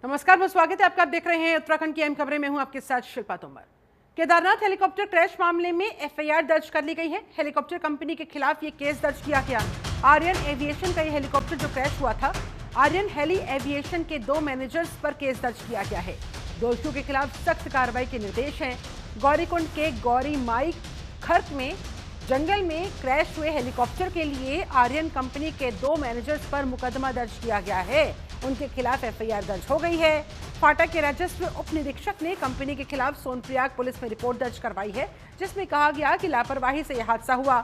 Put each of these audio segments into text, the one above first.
नमस्कार, बहुत स्वागत है आपका। आप देख रहे हैं उत्तराखंड की अहम खबरें। मैं हूं आपके साथ शिल्पा तोमर। केदारनाथ हेलीकॉप्टर क्रैश मामले में एफआईआर दर्ज कर ली गई है। हेलीकॉप्टर कंपनी के खिलाफ ये केस दर्ज किया गया। आर्यन एविएशन का ये हेलीकॉप्टर जो क्रैश हुआ था, आर्यन हेली एविएशन के 2 मैनेजर्स पर केस दर्ज किया गया है। दोषियों के खिलाफ सख्त कार्रवाई के निर्देश हैं। गौरीकुंड के गौरी माई खर्क में जंगल में क्रैश हुए हेलीकॉप्टर के लिए आर्यन कंपनी के 2 मैनेजर्स पर मुकदमा दर्ज किया गया है। उनके खिलाफ एफआईआर दर्ज हो गई है। फाटा के राजस्व उप निरीक्षक ने कंपनी के खिलाफ सोनप्रयाग पुलिस में रिपोर्ट दर्ज करवाई है, जिसमें कहा गया कि लापरवाही से यह हादसा हुआ।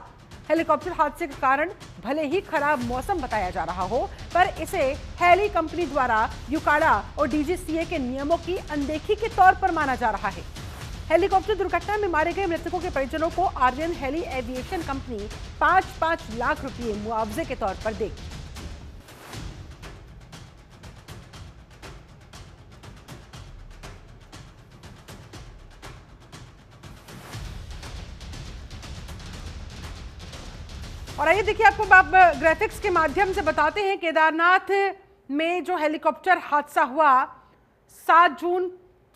हेलीकॉप्टर हादसे के कारण भले ही खराब मौसम बताया जा रहा हो, पर इसे हेली कंपनी द्वारा यूकाड़ा और डीजीसीए के नियमों की अनदेखी के तौर पर माना जा रहा है। हेलीकॉप्टर दुर्घटना में मारे गए मृतकों के परिजनों को Aryan heli aviation company 5-5 lakh रुपए मुआवजे के तौर पर देगी। और आइए देखिए, आपको ग्राफिक्स के माध्यम से बताते हैं। केदारनाथ में जो हेलीकॉप्टर हादसा हुआ, 7 जून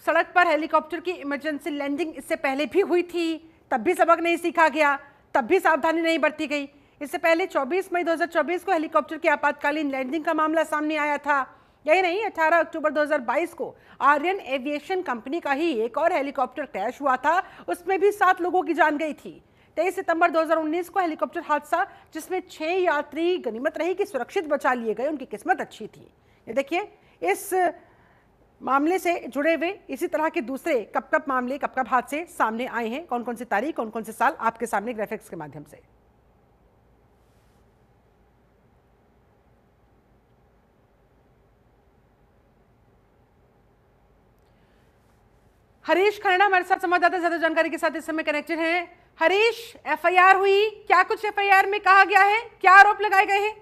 सड़क पर हेलीकॉप्टर की इमरजेंसी लैंडिंग इससे पहले भी हुई थी। तब भी सबक नहीं सीखा गया, तब भी सावधानी नहीं बरती गई। इससे पहले 24 मई 2024 को हेलीकॉप्टर की आपातकालीन लैंडिंग का मामला सामने आया था। यही नहीं, 18 अक्टूबर 2022 को आर्यन एविएशन कंपनी का ही एक और हेलीकॉप्टर क्रैश हुआ था। उसमें भी 7 लोगों की जान गई थी। 23 सितंबर 2019 को हेलीकॉप्टर हादसा, जिसमें 6 यात्री गनीमत रही कि सुरक्षित बचा लिए गए, उनकी किस्मत अच्छी थी। ये देखिए, इस मामले से जुड़े हुए इसी तरह के दूसरे कब मामले, कब हादसे सामने आए हैं। कौन कौन सी तारीख, कौन कौन से साल, आपके सामने ग्राफिक्स के माध्यम से। हरीश खन्ना हमारे साथ संवाददाता ज्यादा जानकारी के साथ इस समय कनेक्टेड हैं। हरीश, एफआईआर हुई, क्या कुछ एफआईआर में कहा गया है, क्या आरोप लगाए गए हैं?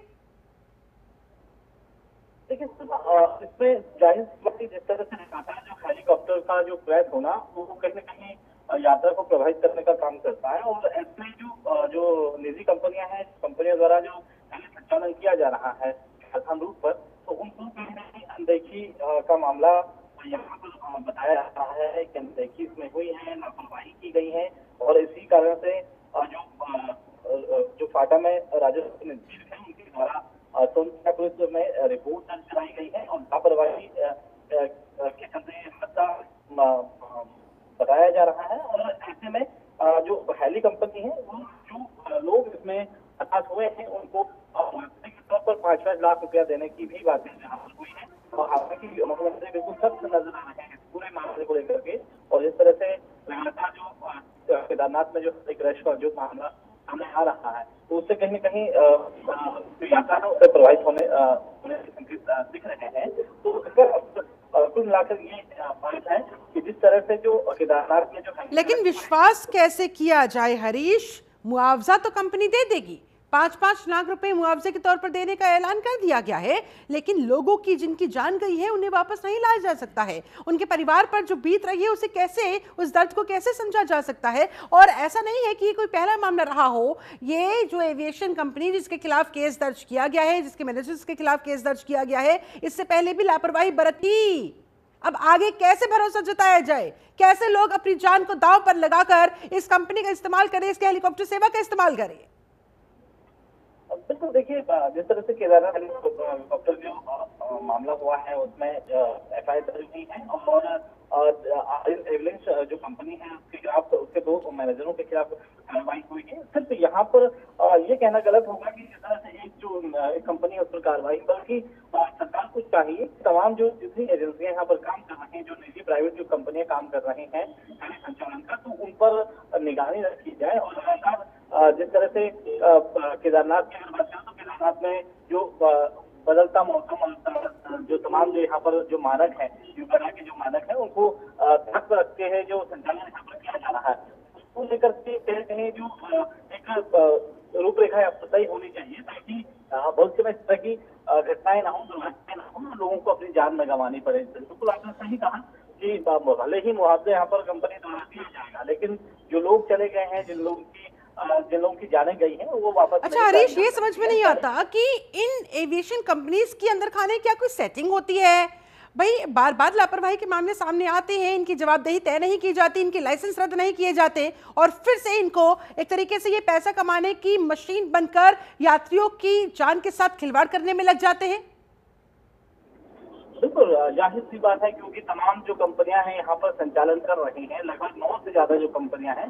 देखिए, इसमें जाहिर जिस तरह से दिखाता है, जो हेलीकॉप्टर का जो क्रैश होना, वो कहीं न कहीं यात्रा को प्रभावित करने का काम करता है। और इसमें जो निजी कंपनियां हैं, कंपनियों द्वारा जो हेली संचालन किया जा रहा है झारखंड रूट पर, तो उनको कहीं न कहीं अनदेखी का मामला यहाँ पर बताया जा रहा है कि अनदेखी इसमें हुई है, लापरवाही की गई है। और इसी कारण से जो फाटा में राजस्व निरीक्षक है, उनके द्वारा सोनप्रयाग पुलिस में रिपोर्ट दर्ज कराई गई है और लापरवाही के चलते हादसा बताया जा रहा है। और ऐसे में जो हेली कंपनी है, वो जो लोग इसमें हताश हुए हैं, उनको के तौर पर 5-5 लाख रुपया देने की भी बातें यहाँ पर हुई है। और हालांकि मुख्यमंत्री बिल्कुल सख्त नजर आ रहे हैं पूरे मामले को लेकर के। और इस तरह से लगातार जो केदारनाथ में जो क्रैश का जो मामला सामने आ रहा है, तो उससे कहीं न कहीं यात्रा से प्रभावित होने के संकेत दिख रहे हैं। तो कुल मिलाकर ये बात है कि जिस तरह से जो केदारनाथ में जो, लेकिन विश्वास कैसे किया जाए हरीश? मुआवजा तो कंपनी दे देगी, 5-5 लाख रुपए मुआवजे के तौर पर देने का ऐलान कर दिया गया है, लेकिन लोगों की जिनकी जान गई है, उन्हें वापस नहीं लाया जा सकता है। उनके परिवार पर जो बीत रही है, उसे कैसे, उस दर्द को कैसे समझा जा सकता है? और ऐसा नहीं है कि ये कोई पहला मामला रहा हो। ये जो एविएशन कंपनी जिसके खिलाफ केस दर्ज किया गया है, जिसके मैनेजर्स के खिलाफ केस दर्ज किया गया है, इससे पहले भी लापरवाही बरती। अब आगे कैसे भरोसा जताया जाए? कैसे लोग अपनी जान को दांव पर लगाकर इस कंपनी का इस्तेमाल करें, इसके हेलीकॉप्टर सेवा का इस्तेमाल करें? बिल्कुल, देखिए, जिस तरह से केदारनाथ हेलीकॉप्टर जो मामला हुआ है, उसमें एफआईआर दर्ज हुई है। और एविलेंस जो कंपनी है, उसके खिलाफ, उसके 2 मैनेजरों के खिलाफ कार्रवाई हुई है। सिर्फ यहाँ पर ये कहना गलत होगा कि जिस तरह से एक कंपनी है उस पर कार्रवाई, बल्कि सरकार को चाहिए तमाम जो जितनी एजेंसियां यहाँ पर काम कर रही हैं, जो निजी प्राइवेट जो कंपनियां काम कर रही हैं हेली संचालन का, तो उन पर निगरानी रखी जाए। और लगातार जिस तरह से केदारनाथ की अगर बात करें, तो केदारनाथ में जो बदलता मौसम और जो तमाम जो यहाँ पर जो मानक है, यूकाड़ा के जो मानक है, उनको ध्यान में रखते हैं जो संचालन यहाँ पर किया जा रहा है, उसको लेकर के कहीं न कहीं जो एक रूपरेखा तय होनी चाहिए, ताकि भविष्य में इस तरह की घटनाएं ना हो, दुर्घटनाएं ना हो, लोगों को अपनी जान न गंवानी पड़े। बिल्कुल आपने सही कहा कि भले ही मुआवजे यहाँ पर कंपनी द्वारा दिया जाएगा, लेकिन जो लोग चले गए हैं, जिन लोगों की जाने गई हैं, वो वापस। अच्छा हरीश, ये समझ में नहीं आता कि इन एविएशन कंपनीज के अंदर खाने क्या कोई सेटिंग होती है? भाई बार बार लापरवाही के मामले सामने आते हैं, इनकी जवाबदेही तय नहीं की जाती, इनके लाइसेंस रद्द नहीं किए जाते और फिर से इनको एक तरीके से ये पैसा कमाने की मशीन बनकर यात्रियों की जान के साथ खिलवाड़ करने में लग जाते हैं। बिल्कुल जाहिर सी बात है, क्योंकि तमाम जो कंपनियां हैं यहाँ पर संचालन कर रही हैं, लगभग 9 से ज्यादा जो कंपनियां हैं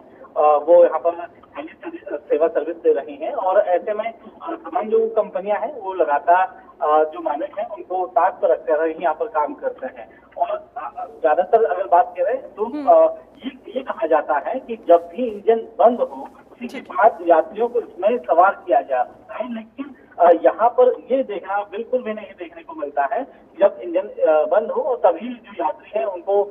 वो यहाँ पर हेली सेवा सर्विस दे रही हैं और ऐसे में तमाम जो कंपनियां हैं वो लगातार जो मालिक हैं उनको ताक पर रखकर ही यहाँ पर काम करते हैं। और ज्यादातर अगर बात करें तो ये कहा जाता है कि जब भी इंजन बंद हो उसी के बाद यात्रियों को इसमें सवार किया जा सकता है, लेकिन यहाँ पर ये देखना बिल्कुल भी नहीं देखने को मिलता है जब इंजन बंद हो और तभी जो यात्री हैं उनको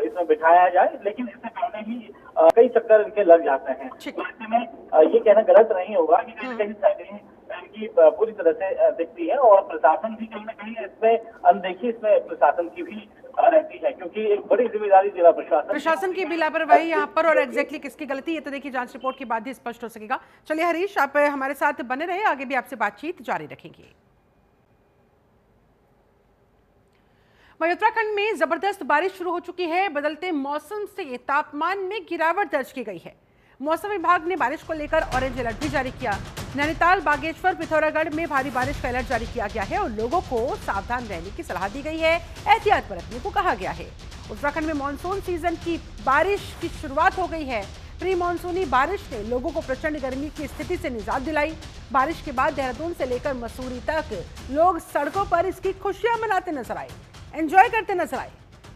इसमें बिठाया जाए, लेकिन इससे पहले ही कई चक्कर इनके लग जाते हैं। तो ऐसे में ये कहना गलत नहीं होगा कि कहीं कहीं साइकिलिंग इनकी पूरी तरह से दिखती है और प्रशासन भी कहीं ना कहीं इसमें अनदेखी इसमें प्रशासन की भी रहती है, क्योंकि एक बड़ी जिम्मेदारी जिला प्रशासन की भी लापरवाही यहाँ पर और एग्जैक्टली किसकी गलती है तो देखिए जांच रिपोर्ट के बाद ही स्पष्ट हो सकेगा। चलिए हरीश, आप हमारे साथ बने रहे, आगे भी आपसे बातचीत जारी रखेंगे। वहीं उत्तराखंड में जबरदस्त बारिश शुरू हो चुकी है। बदलते मौसम से तापमान में गिरावट दर्ज की गई है। मौसम विभाग ने बारिश को लेकर ऑरेंज अलर्ट भी जारी किया। नैनीताल, बागेश्वर, पिथौरागढ़ में भारी बारिश का अलर्ट जारी किया गया है और लोगों को सावधान रहने की सलाह दी गई है, एहतियात बरतने को कहा गया है। उत्तराखंड में मानसून सीजन की बारिश की शुरुआत हो गई है। प्री मानसूनी बारिश ने लोगों को प्रचंड गर्मी की स्थिति से निजात दिलाई। बारिश के बाद देहरादून से लेकर मसूरी तक लोग सड़कों पर इसकी खुशियां मनाते नजर आए, एंजॉय करते नजर आए।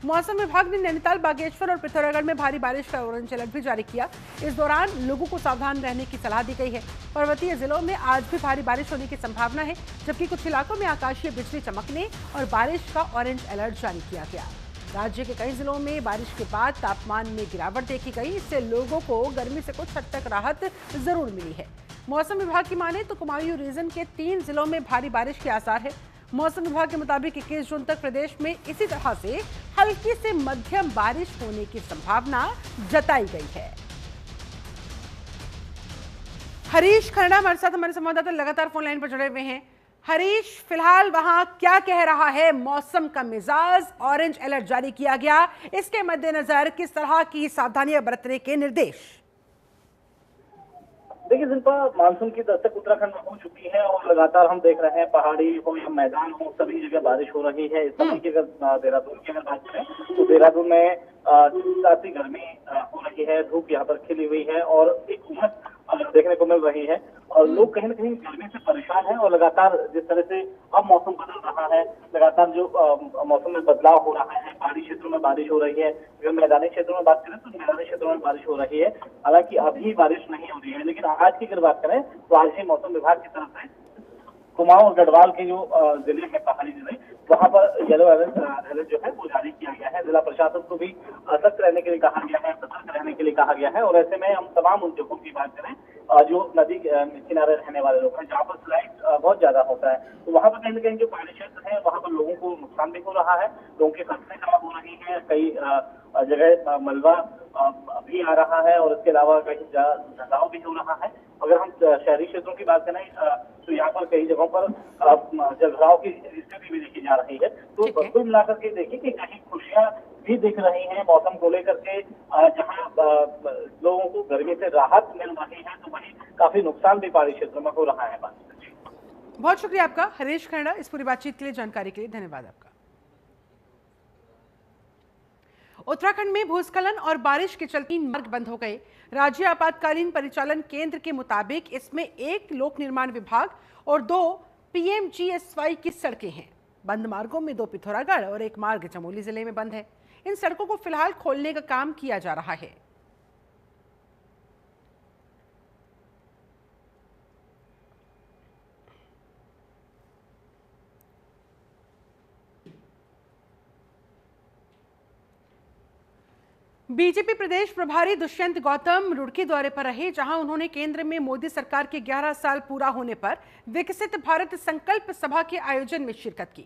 मौसम विभाग ने नैनीताल, बागेश्वर और पिथौरागढ़ में भारी बारिश का ऑरेंज अलर्ट भी जारी किया। इस दौरान लोगों को सावधान रहने की सलाह दी गई है। पर्वतीय जिलों में आज भी भारी बारिश होने की संभावना है, जबकि कुछ इलाकों में आकाशीय बिजली चमकने और बारिश का ऑरेंज अलर्ट जारी किया गया। राज्य के कई जिलों में बारिश के बाद तापमान में गिरावट देखी गई। इससे लोगों को गर्मी से कुछ हद तक राहत जरूर मिली है। मौसम विभाग की माने तो कुमाऊं रीजन के 3 जिलों में भारी बारिश के आसार है। मौसम विभाग के मुताबिक 21 जून तक प्रदेश में इसी तरह से हल्की से मध्यम बारिश होने की संभावना जताई गई है। हरीश खन्ना हमारे साथ, हमारे संवाददाता लगातार फोन लाइन पर जुड़े हुए हैं। हरीश, फिलहाल वहां क्या कह रहा है मौसम का मिजाज? ऑरेंज अलर्ट जारी किया गया, इसके मद्देनजर किस तरह की सावधानियां बरतने के निर्देश? देखिए शिल्पा, मानसून की दस्तक उत्तराखंड में हो चुकी है और लगातार हम देख रहे हैं पहाड़ी हो या मैदान हो सभी जगह बारिश हो रही है। इस समय की अगर देहरादून की अगर बात करें तो देहरादून में काफी गर्मी हो रही है, धूप यहाँ पर खिली हुई है और एक उमस देखने को मिल रही है और लोग कहीं ना कहीं गर्मी से परेशान हैं। और लगातार जिस तरह से अब मौसम बदल रहा है, लगातार जो मौसम में बदलाव हो रहा है, पहाड़ी क्षेत्रों में बारिश हो रही है, अगर मैदानी क्षेत्रों में बात करें तो मैदानी क्षेत्रों में बारिश हो रही है। हालांकि अभी बारिश नहीं हो रही है, लेकिन आज की अगर बात करें तो आज ही मौसम विभाग की तरफ से कुमाऊं और गढ़वाल के जो जिले हैं, पहाड़ी जिले, वहां पर येलो अलर्ट जो है वो जारी किया गया है। जिला प्रशासन को भी सतर्क रहने के लिए कहा गया है, सतर्क रहने के लिए कहा गया है। और ऐसे में हम तमाम उन जगहों की बात करें जो नदी किनारे रहने वाले लोग हैं, जहाँ पर स्लाइड बहुत ज्यादा होता है, तो वहाँ पर कहीं ना कहीं जो पहाड़ी क्षेत्र है वहाँ पर लोगों को नुकसान भी हो रहा है, लोगों की फसलें खराब हो रही है, कई जगह मलबा भी आ रहा है और इसके अलावा कहीं धसाव भी हो रहा है। अगर हम शहरी क्षेत्रों की बात करें तो यहाँ पर कई जगहों पर जलभराव की स्थिति भी देखी जा रही है। तो कुल मिलाकर के देखिए कि कहीं खुशियां भी दिख रही हैं मौसम को लेकर के, जहाँ लोगों को गर्मी से राहत मिल रही है तो वहीं काफी नुकसान भी पहाड़ी क्षेत्रों में हो रहा है। बहुत शुक्रिया आपका हरीश खन्ना, इस पूरी बातचीत के लिए, जानकारी के लिए धन्यवाद आपका। उत्तराखंड में भूस्खलन और बारिश के चलते 3 मार्ग बंद हो गए। राज्य आपातकालीन परिचालन केंद्र के मुताबिक इसमें 1 लोक निर्माण विभाग और 2 PMGSY की सड़कें हैं। बंद मार्गों में 2 पिथौरागढ़ और 1 मार्ग चमोली जिले में बंद है। इन सड़कों को फिलहाल खोलने का काम किया जा रहा है। बीजेपी प्रदेश प्रभारी दुष्यंत गौतम रुड़की दौरे पर रहे, जहां उन्होंने केंद्र में मोदी सरकार के 11 साल पूरा होने पर विकसित भारत संकल्प सभा के आयोजन में शिरकत की।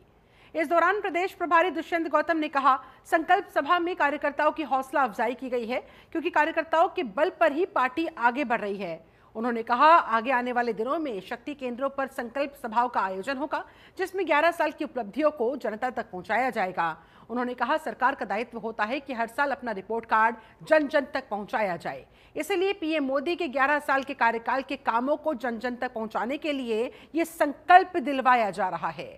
इस दौरान प्रदेश प्रभारी दुष्यंत गौतम ने कहा, संकल्प सभा में कार्यकर्ताओं की हौसला अफजाई की गई है, क्योंकि कार्यकर्ताओं के बल पर ही पार्टी आगे बढ़ रही है। उन्होंने कहा, आगे आने वाले दिनों में शक्ति केंद्रों पर संकल्प सभाओं का आयोजन होगा, जिसमें 11 साल की उपलब्धियों को जनता तक पहुंचाया जाएगा। उन्होंने कहा, सरकार का दायित्व होता है कि हर साल अपना रिपोर्ट कार्ड जन जन तक पहुंचाया जाए। इसलिए पीएम मोदी के 11 साल के कार्यकाल के कामों को जन जन तक पहुंचाने के लिए ये संकल्प दिलवाया जा रहा है।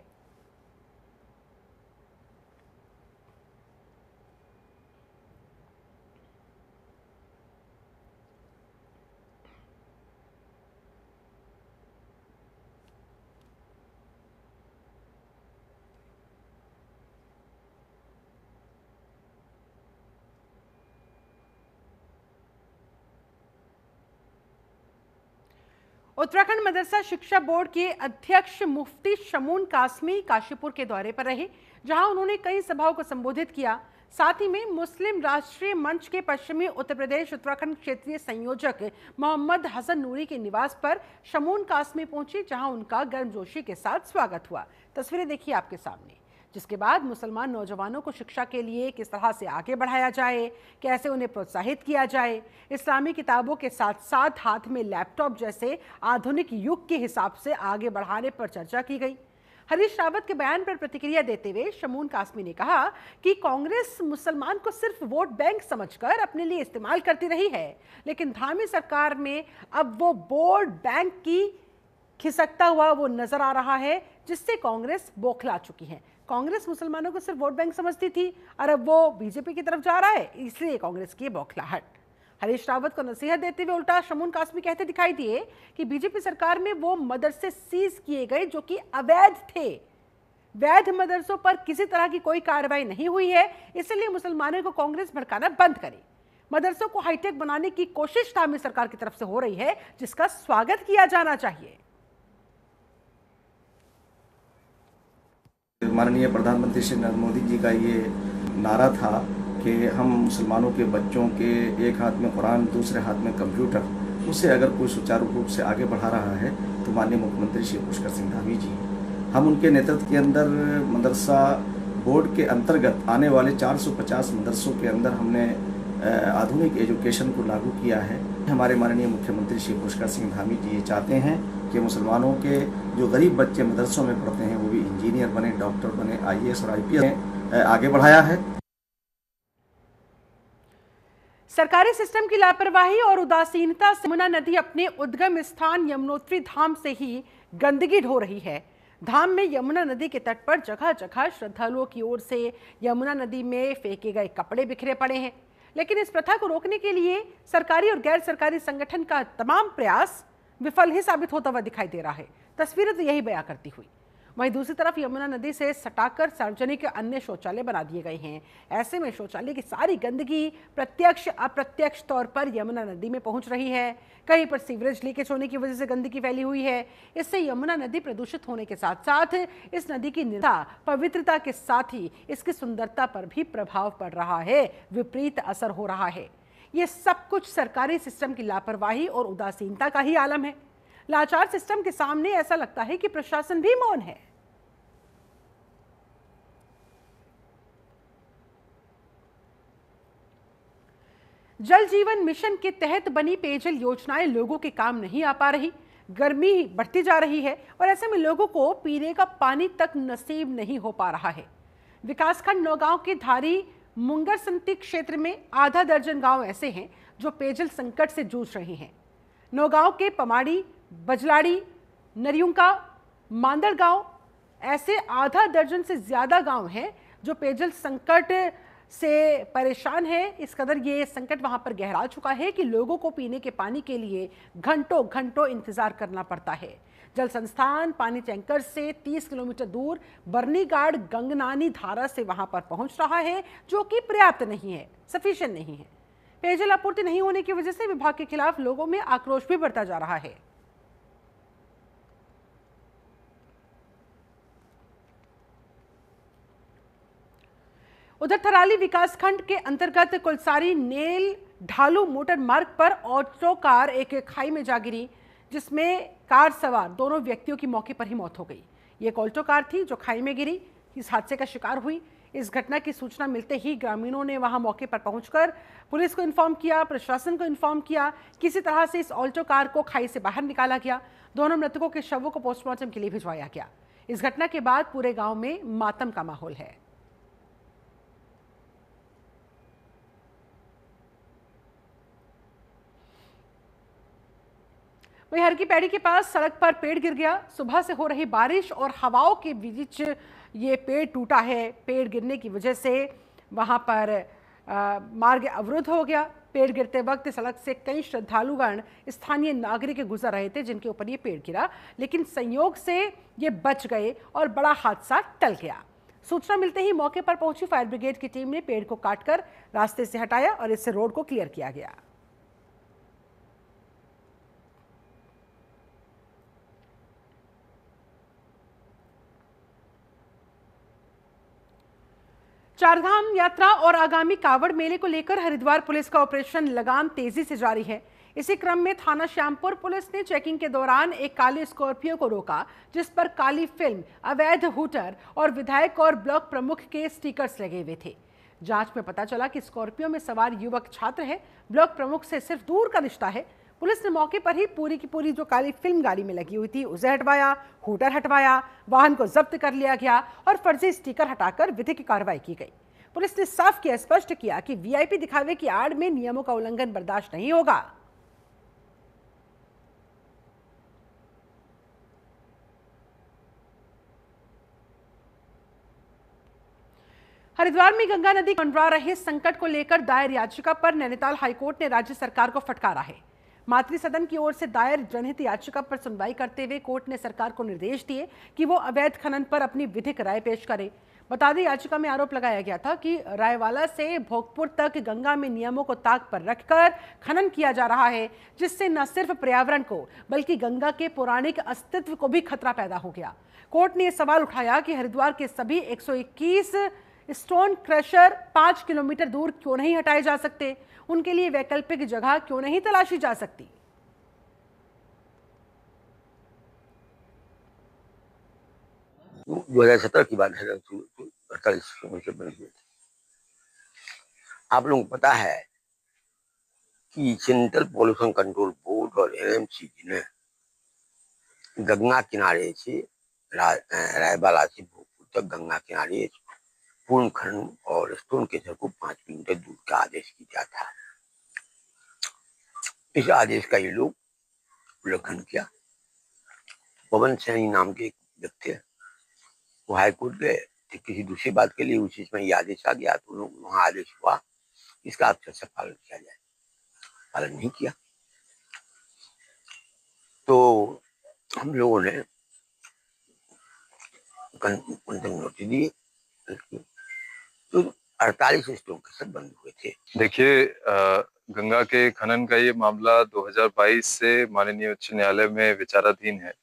उत्तराखंड मदरसा शिक्षा बोर्ड के अध्यक्ष मुफ्ती शमून कासमी काशीपुर के दौरे पर रहे, जहां उन्होंने कई सभाओं को संबोधित किया। साथ ही में मुस्लिम राष्ट्रीय मंच के पश्चिमी उत्तर प्रदेश उत्तराखंड क्षेत्रीय संयोजक मोहम्मद हसन नूरी के निवास पर शमून कासमी पहुंचे, जहां उनका गर्मजोशी के साथ स्वागत हुआ। तस्वीरें देखिए आपके सामने। जिसके बाद मुसलमान नौजवानों को शिक्षा के लिए किस तरह से आगे बढ़ाया जाए, कैसे उन्हें प्रोत्साहित किया जाए, इस्लामी किताबों के साथ साथ हाथ में लैपटॉप जैसे आधुनिक युग के हिसाब से आगे बढ़ाने पर चर्चा की गई। हरीश रावत के बयान पर प्रतिक्रिया देते हुए शमून कासमी ने कहा कि कांग्रेस मुसलमान को सिर्फ वोट बैंक समझकर अपने लिए इस्तेमाल करती रही है, लेकिन धामी सरकार में अब वो वोट बैंक की खिसकता हुआ वो नजर आ रहा है, जिससे कांग्रेस बौखला चुकी है। कांग्रेस मुसलमानों को सिर्फ वोट बैंक समझती थी और अब वो बीजेपी की तरफ जा रहा है, इसलिए कांग्रेस की बौखलाहट। हरीश रावत को नसीहत देते हुए उल्टा शमून कासमी कहते दिखाई दिए कि बीजेपी सरकार में वो मदरसे सीज किए गए जो कि अवैध थे। वैध मदरसों पर किसी तरह की कोई कार्रवाई नहीं हुई है, इसलिए मुसलमानों को कांग्रेस भड़काना बंद करे। मदरसों को हाईटेक बनाने की कोशिश धामी सरकार की तरफ से हो रही है, जिसका स्वागत किया जाना चाहिए। माननीय प्रधानमंत्री श्री नरेंद्र मोदी जी का ये नारा था कि हम मुसलमानों के बच्चों के एक हाथ में कुरान दूसरे हाथ में कंप्यूटर, उसे अगर कोई सुचारू रूप से आगे बढ़ा रहा है तो माननीय मुख्यमंत्री श्री पुष्कर सिंह धामी जी, हम उनके नेतृत्व के अंदर मदरसा बोर्ड के अंतर्गत आने वाले 450 मदरसों के अंदर हमने आधुनिक एजुकेशन को लागू किया है। हमारे माननीय मुख्यमंत्री श्री पुष्कर सिंह धामी जी ये चाहते हैं कि मुसलमानों के जो गरीब बच्चे मदरसों में पढ़ते हैं वो भी इंजीनियर बने, डॉक्टर बने, आईएएस और आईपीएस आगे बढ़ाया है। सरकारी सिस्टम की लापरवाही और उदासीनता से यमुना नदी अपने उद्गम स्थान यमुनोत्री धाम से ही गंदगी ढो रही है। धाम में यमुना नदी के तट पर जगह जगह श्रद्धालुओं की ओर से यमुना नदी में फेंके गए कपड़े बिखरे पड़े हैं, लेकिन इस प्रथा को रोकने के लिए सरकारी और गैर सरकारी संगठन का तमाम प्रयास विफल ही साबित होता हुआ दिखाई दे रहा है। तस्वीरें तो यही बयां करती हुई। वहीं दूसरी तरफ यमुना नदी से सटाकर सार्वजनिक अन्य शौचालय बना दिए गए हैं। ऐसे में शौचालय की सारी गंदगी प्रत्यक्ष अप्रत्यक्ष तौर पर यमुना नदी में पहुंच रही है। कहीं पर सीवरेज लीकेज होने की वजह से गंदगी फैली हुई है। इससे यमुना नदी प्रदूषित होने के साथ साथ इस नदी की निर्मलता, पवित्रता के साथ ही इसकी सुंदरता पर भी प्रभाव पड़ रहा है, विपरीत असर हो रहा है। ये सब कुछ सरकारी सिस्टम की लापरवाही और उदासीनता का ही आलम है। लाचार सिस्टम के सामने ऐसा लगता है कि प्रशासन भी मौन है। जल जीवन मिशन के तहत बनी पेयजल योजनाएं लोगों के काम नहीं आ पा रही। गर्मी बढ़ती जा रही है और ऐसे में लोगों को पीने का पानी तक नसीब नहीं हो पा रहा है। विकासखंड नौगांव के धारी मुंगरसंती क्षेत्र में आधा दर्जन गांव ऐसे हैं जो पेयजल संकट से जूझ रहे हैं। नौगांव के पमाड़ी, बजलाड़ी, नरियुंका, मांदड़ गांव, ऐसे आधा दर्जन से ज्यादा गांव हैं जो पेयजल संकट से परेशान है। इस कदर ये संकट वहां पर गहरा चुका है कि लोगों को पीने के पानी के लिए घंटों घंटों इंतजार करना पड़ता है। जल संस्थान पानी टैंकर से 30 किलोमीटर दूर बर्नीगाड़ गंगनानी धारा से वहां पर पहुंच रहा है, जो कि पर्याप्त नहीं है, सफिशिएंट नहीं है। पेयजल आपूर्ति नहीं होने की वजह से विभाग के खिलाफ लोगों में आक्रोश भी बढ़ता जा रहा है। उधर थराली विकासखंड के अंतर्गत कुलसारी नेल ढालू मोटर मार्ग पर ऑटो कार एक खाई में जा गिरी, जिसमें कार सवार दोनों व्यक्तियों की मौके पर ही मौत हो गई। ये एक ऑल्टो कार थी जो खाई में गिरी, इस हादसे का शिकार हुई। इस घटना की सूचना मिलते ही ग्रामीणों ने वहां मौके पर पहुंचकर पुलिस को इन्फॉर्म किया, प्रशासन को इन्फॉर्म किया। किसी तरह से इस ऑल्टो कार को खाई से बाहर निकाला गया। दोनों मृतकों के शवों को पोस्टमार्टम के लिए भिजवाया गया। इस घटना के बाद पूरे गांव में मातम का माहौल है। वहीं हरकी पैड़ी के पास सड़क पर पेड़ गिर गया। सुबह से हो रही बारिश और हवाओं के बीच ये पेड़ टूटा है। पेड़ गिरने की वजह से वहां पर मार्ग अवरुद्ध हो गया। पेड़ गिरते वक्त सड़क से कई श्रद्धालुगण स्थानीय नागरिक गुजर रहे थे जिनके ऊपर ये पेड़ गिरा, लेकिन संयोग से ये बच गए और बड़ा हादसा टल गया। सूचना मिलते ही मौके पर पहुंची फायर ब्रिगेड की टीम ने पेड़ को काटकर रास्ते से हटाया और इससे रोड को क्लियर किया गया। चारधाम यात्रा और आगामी कावड़ मेले को लेकर हरिद्वार पुलिस का ऑपरेशन लगाम तेजी से जारी है। इसी क्रम में थाना श्यामपुर पुलिस ने चेकिंग के दौरान एक काली स्कॉर्पियो को रोका, जिस पर काली फिल्म, अवैध हूटर और विधायक और ब्लॉक प्रमुख के स्टिकर्स लगे हुए थे। जांच में पता चला कि स्कॉर्पियो में सवार युवक छात्र है, ब्लॉक प्रमुख से सिर्फ दूर का रिश्ता है। पुलिस ने मौके पर ही पूरी की पूरी जो काली फिल्म गाड़ी में लगी हुई थी उसे हटवाया, हूटर हटवाया, वाहन को जब्त कर लिया गया और फर्जी स्टिकर हटाकर विधिक कार्रवाई की गई। पुलिस ने साफ किया, स्पष्ट किया कि वीआईपी दिखावे की आड़ में नियमों का उल्लंघन बर्दाश्त नहीं होगा। हरिद्वार में गंगा नदी मंडरा रहे संकट को लेकर दायर याचिका पर नैनीताल हाईकोर्ट ने राज्य सरकार को फटकारा है। मातृ सदन की ओर से दायर जनहित याचिका पर सुनवाई करते हुए कोर्ट ने सरकार को निर्देश दिए कि वो अवैध खनन पर अपनी विधिक राय पेश करे। बता दें, याचिका में आरोप लगाया गया था कि रायवाला से भोगपुर तक गंगा में नियमों को ताक पर रखकर खनन किया जा रहा है, जिससे न सिर्फ पर्यावरण को बल्कि गंगा के पौराणिक अस्तित्व को भी खतरा पैदा हो गया। कोर्ट ने यह सवाल उठाया कि हरिद्वार के सभी 121 स्टोन क्रशर 5 किलोमीटर दूर क्यों नहीं हटाए जा सकते, उनके लिए वैकल्पिक जगह क्यों नहीं तलाशी जा सकती। 2017 की बात है, 48 से बन गए थे। आप लोगों को पता है कि सेंट्रल पॉल्यूशन कंट्रोल बोर्ड और एनएमसीजी ने गंगा किनारे से रायवाला से भोजपुर तक गंगा किनारे पूर्ण खनन और स्टोन केचर को 5 किलोमीटर दूर का आदेश किया था। इस आदेश का ये लोग उल्लंघन किया। पवन सैनी नाम के एक व्यक्ति वो हाईकोर्ट गए किसी दूसरी बात के लिए, उसी में ये आदेश आ गया तो वहां आदेश हुआ इसका अक्षर से पालन किया जाए, पालन नहीं किया तो हम लोगों ने नोटिस दिए तो 48 स्टोन केचर बंद हुए थे। देखिए, गंगा के खनन का ये मामला 2022 से माननीय उच्च न्यायालय में विचाराधीन है।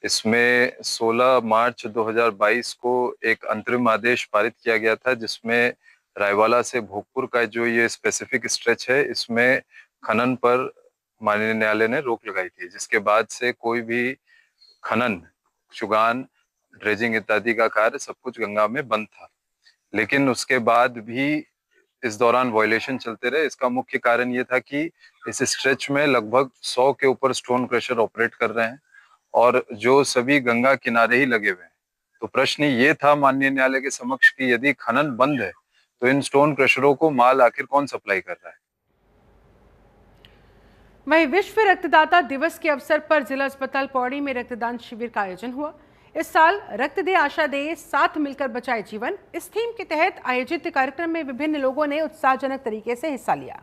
इसमें 16 मार्च 2022 को एक अंतरिम आदेश पारित किया गया था, जिसमें रायवाला से भोगपुर का जो ये स्पेसिफिक स्ट्रेच है, इसमें खनन पर माननीय न्यायालय ने रोक लगाई थी, जिसके बाद से कोई भी खनन, चुगान, ड्रेजिंग इत्यादि का कार्य सब कुछ गंगा में बंद था। लेकिन उसके बाद भी इस दौरान वायलेशन चलते रहे। इसका मुख्य कारण ये था कि इस स्ट्रेच में लगभग 100 के ऊपर स्टोन क्रशर ऑपरेट कर रहे हैं और जो सभी गंगा किनारे ही लगे हुए हैं। तो प्रश्न ये था माननीय न्यायालय के समक्ष कि यदि खनन बंद है तो इन स्टोन क्रशरों को माल आखिर कौन सप्लाई कर रहा है। वहीं विश्व रक्तदाता दिवस के अवसर पर जिला अस्पताल पौड़ी में रक्तदान शिविर का आयोजन हुआ। इस साल रक्त दे आशा दे, साथ मिलकर बचाए जीवन, इस थीम के तहत आयोजित कार्यक्रम में विभिन्न लोगों ने उत्साहजनक तरीके से हिस्सा लिया।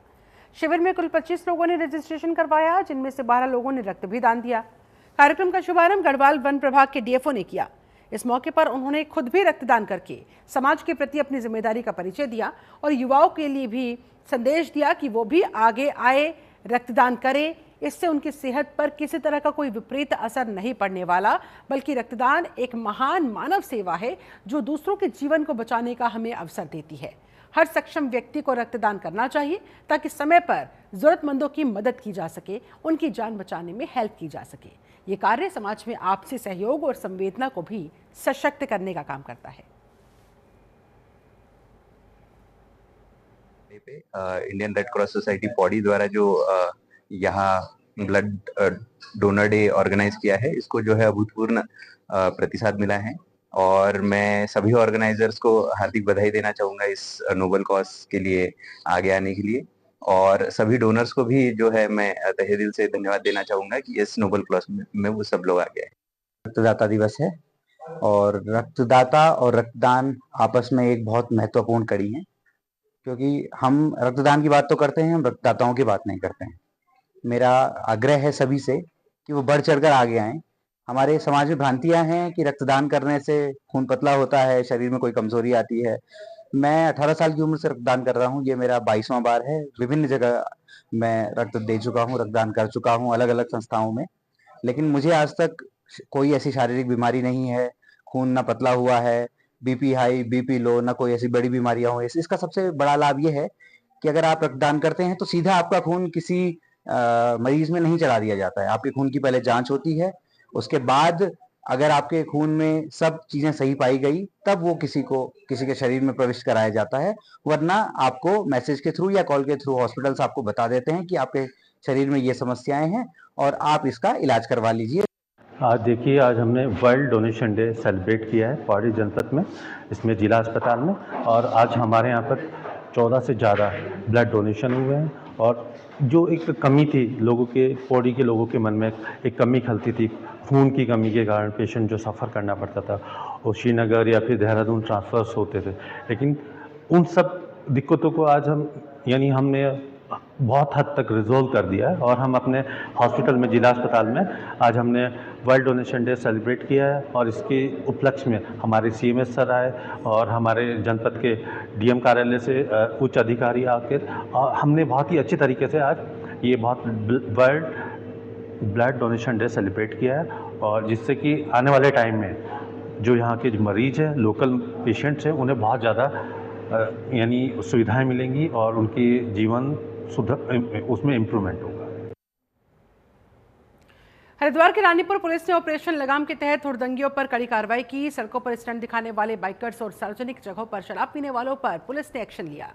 शिविर में कुल 25 लोगों ने रजिस्ट्रेशन करवाया, जिनमें से 12 लोगों ने रक्त भी दान दिया। कार्यक्रम का शुभारंभ गढ़वाल वन प्रभाग के डीएफओ ने किया। इस मौके पर उन्होंने खुद भी रक्तदान करके समाज के प्रति अपनी जिम्मेदारी का परिचय दिया और युवाओं के लिए भी संदेश दिया कि वो भी आगे आए, रक्तदान करें। इससे उनकी सेहत पर किसी तरह का कोई विपरीत असर नहीं पड़ने वाला, बल्कि रक्तदान एक महान मानव सेवा है जो दूसरों के जीवन को बचाने का हमें अवसर देती है। हर सक्षम व्यक्ति को रक्तदान करना चाहिए ताकि समय पर जरूरतमंदों की मदद की जा सके, उनकी जान बचाने में हेल्प की जा सके। ये कार्य समाज में आपसी सहयोग और संवेदना को भी सशक्त करने का काम करता है। पे Indian red cross society Pauri द्वारा जो यहाँ ब्लड डोनर डे ऑर्गेनाइज किया है, इसको जो है अभूतपूर्व प्रतिसाद मिला है और मैं सभी ऑर्गेनाइजर्स को हार्दिक बधाई देना चाहूंगा इस नोबल कॉज के लिए आगे आने के लिए, और सभी डोनर्स को भी जो है मैं तहे दिल से धन्यवाद देना चाहूंगा कि इस नोबल कॉज में वो सब लोग आगे आए। रक्तदाता दिवस है और रक्तदाता और रक्तदान आपस में एक बहुत महत्वपूर्ण कड़ी है, क्योंकि हम रक्तदान की बात तो करते हैं, हम रक्तदाताओं की बात नहीं करते हैं। मेरा आग्रह है सभी से कि वो बढ़ चढ़कर आगे आएं। हमारे समाज में भ्रांतियां हैं कि रक्तदान करने से खून पतला होता है, शरीर में कोई कमजोरी आती है। मैं 18 साल की उम्र से रक्तदान कर रहा हूँ, ये मेरा 22वां बार है। विभिन्न जगह मैं रक्त दे चुका हूँ, रक्तदान कर चुका हूँ अलग अलग संस्थाओं में, लेकिन मुझे आज तक कोई ऐसी शारीरिक बीमारी नहीं है, खून ना पतला हुआ है, बीपी हाई बीपी लो, ना कोई ऐसी बड़ी बीमारियां हो। इसका सबसे बड़ा लाभ ये है कि अगर आप रक्तदान करते हैं तो सीधा आपका खून किसी मरीज में नहीं चढ़ा दिया जाता है। आपके खून की पहले जांच होती है, उसके बाद अगर आपके खून में सब चीजें सही पाई गई तब वो किसी के शरीर में प्रविष्ट कराया जाता है, वरना आपको मैसेज के थ्रू या कॉल के थ्रू हॉस्पिटल्स आपको बता देते हैं कि आपके शरीर में ये समस्याएं हैं और आप इसका इलाज करवा लीजिए। आज देखिए, आज हमने वर्ल्ड डोनेशन डे सेलिब्रेट किया है पौड़ी जनपद में, इसमें जिला अस्पताल में, और आज हमारे यहाँ पर 14 से ज़्यादा ब्लड डोनेशन हुए हैं। और जो एक कमी थी लोगों के, पौड़ी के लोगों के मन में एक कमी खलती थी, खून की कमी के कारण पेशेंट जो सफ़र करना पड़ता था, वो श्रीनगर या फिर देहरादून ट्रांसफ़र्स होते थे, लेकिन उन सब दिक्कतों को आज हमने बहुत हद तक रिजोल्व कर दिया है। और हम अपने हॉस्पिटल में, जिला अस्पताल में, आज हमने वर्ल्ड डोनेशन डे सेलिब्रेट किया है। और इसके उपलक्ष्य में हमारे CMS सर आए और हमारे जनपद के DM कार्यालय से उच्च अधिकारी आकर, और हमने बहुत ही अच्छी तरीके से आज ये world blood donation day celebrate किया है, और जिससे कि आने वाले टाइम में जो यहाँ के मरीज हैं, लोकल पेशेंट्स हैं, उन्हें बहुत ज़्यादा सुविधाएं मिलेंगी और उनकी जीवन उसमें इम्प्रूवमेंट होगा। हरिद्वार के रानीपुर पुलिस ने ऑपरेशन लगाम के तहत हुड़दंगियों पर कड़ी कार्रवाई की। सड़कों पर स्टंट दिखाने वाले बाइकर्स और सार्वजनिक जगहों पर शराब पीने वालों पर पुलिस ने एक्शन लिया।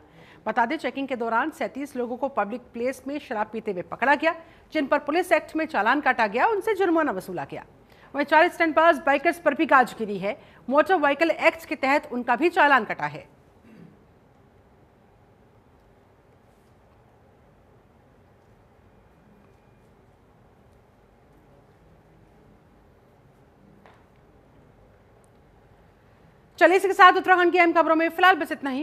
बता दें, चेकिंग के दौरान 37 लोगों को पब्लिक प्लेस में शराब पीते हुए पकड़ा गया, जिन पर पुलिस एक्ट में चालान काटा गया, उनसे जुर्माना वसूला गया। वहीं 4 स्टंटबाज बाइकर्स पर भी गाज गिरी है। मोटर व्हीकल एक्ट के तहत उनका भी चालान कटा है। चलिए, इसके साथ उत्तराखंड की अहम खबरों में फिलहाल बस इतना ही।